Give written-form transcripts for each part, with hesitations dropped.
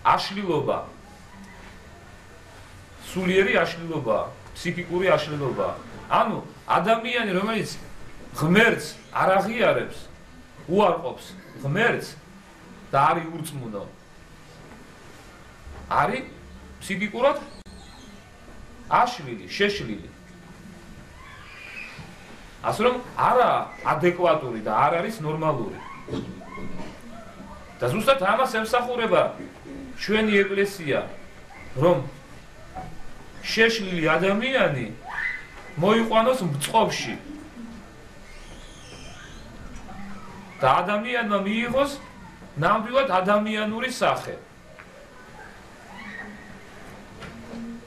აშლილობა სულიერი აშლილობა, ფსიქიკური აშლილობა. ანუ ადამიანი, რომელიც ღმერთს არ აღიარებს, უარყოფს ღმერთს და არის ურწმუნო, არის ფსიქიკურად აშლილი, შეშლილი. ასე რომ არა ადეკვატური და არ არის ნორმალური. და ზუსტად ამას ემსახურება ჩვენი ეკლესია, რომ შეშლილი ადამიანი მოიყვანოს მწყობში და ადამიანმა მიიღოს ნამდვილად ადამიანური სახე.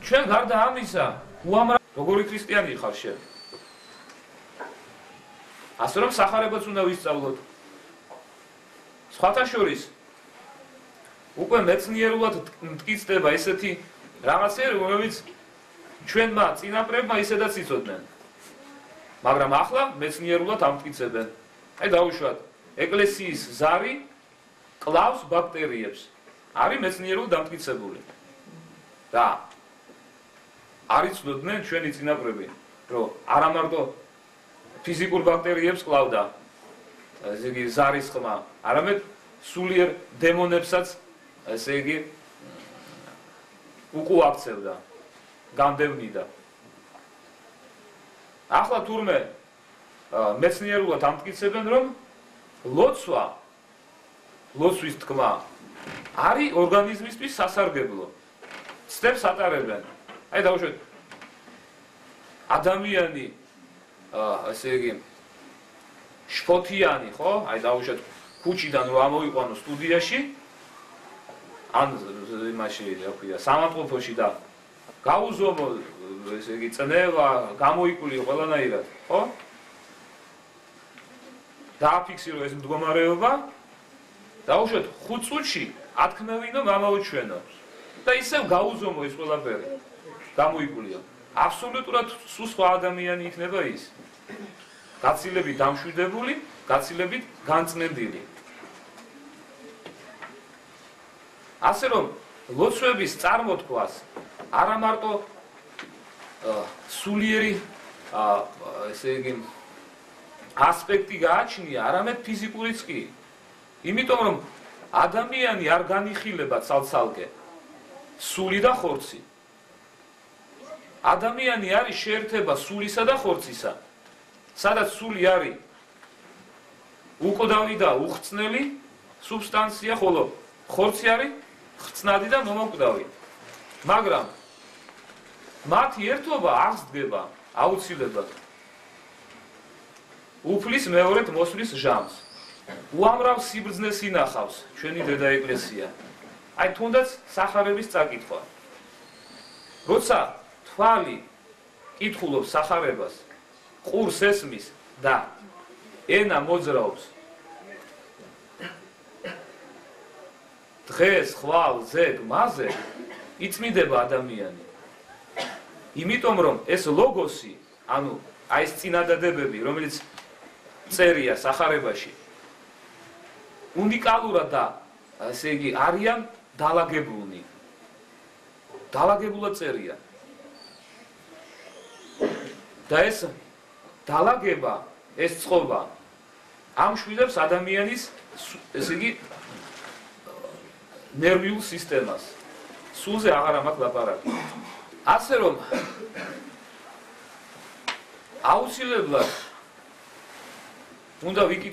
ჩვენ გარდა ამისა უამრავი როგორი ქრისტიანი ხარ შენ? ასე რომ სახარებაც უნდა ვისწავლოთ. სხვათა შორის უკვე მეცნიერულად მტკიცდება ესეთი რაღაცები, რომელიც ჩვენმა წინაპრებმა ისედაც იცოდნენ. მაგრამ ახლა მეცნიერულად ამტკიცებენ. აი დავუშვათ, ეკლესიის ზარი კლავს ბაქტერიებს. არის მეცნიერულად დამტკიცებული. და არ იცოდნენ ჩვენი წინაპრები, რომ არა მარტო ფიზიკურ ბაქტერიებს კლავდა ესე იგი ზარის ხმა, არამედ სულიერ დემონებსაც ესე იგი უკუაქცევდა, განდევნიდა. ახლა თურმე მეცნიერულად ამტკიცებენ, რომ ლოცვის თქმა არის ორგანიზმისთვის სასარგებლო. ცდებს ატარებენ. აი დავუშვათ, ადამიანი ესე იგი შფოთიანი, ხო? აი დავუშვათ, ქუჩიდან რომ ამოიყვანო სტუდიაში, ან იმაში, რა ქვია, სამავთყოფოში და გაუზომო ესე იგი წნევა, გამოიკვლიო ყველანაირად, ხო? დააფიქსირო ეს მდგომარეობა, დავუშვათ 5 წუთში ათქმევინო გამაუჩვენო და ისევ გაუზომო ეს ყველაფერი. გამოიკვლიო. აბსოლუტურად სხვა ადამიანი იქნება ის. გაცილებით დამშვიდებული, გაცილებით განწმენდილი. ასე რომ ლოცვების წარმოთქვას არა მარტო სულიერი ესე იგი ასპექტი გააჩნია, არამედ ფიზიკურიც კი. იმიტომ რომ ადამიანი არ განიხილება ცალ-ცალკე სული და ხორცი. ადამიანი არის შეერთება სულისა და ხორცისა. სადაც სული არის უკვდავი და უხრწნელი სუბსტანცია, ხოლო ხორცი არის ხრწნადი და მომოკვდავი. მაგრამ მათი ერთობა აღსდგება აუცილებლად უფლის მეორედ მოსვლის ჟამს. უამრავ სიბრძნეს ინახავს ჩვენი დედა ეკლესია. აი თუნდაც სახარების წაკითხვა. როცა თვალი კითხულობს სახარებას, ყურს ესმის და ენა მოძრაობს, დღეს, ხვალ, ზეგ, მაზე იწმიდება ადამიანი. იმიტომ რომ ეს ლოგოსი, ანუ აი ეს წინადადებები, რომელიც წერია სახარებაში, უნიკალურად და ესე იგი არიან დალაგებულნი. დალაგებულად წერია. და ეს დალაგება, ეს წყობა ამშვიდებს ადამიანის ესე იგი ნერვიულ სისტემას. სულზე აღარ ამაქვს ლაპარაკი. ასე რომ აუცილებლად უნდა ვიკითხოთ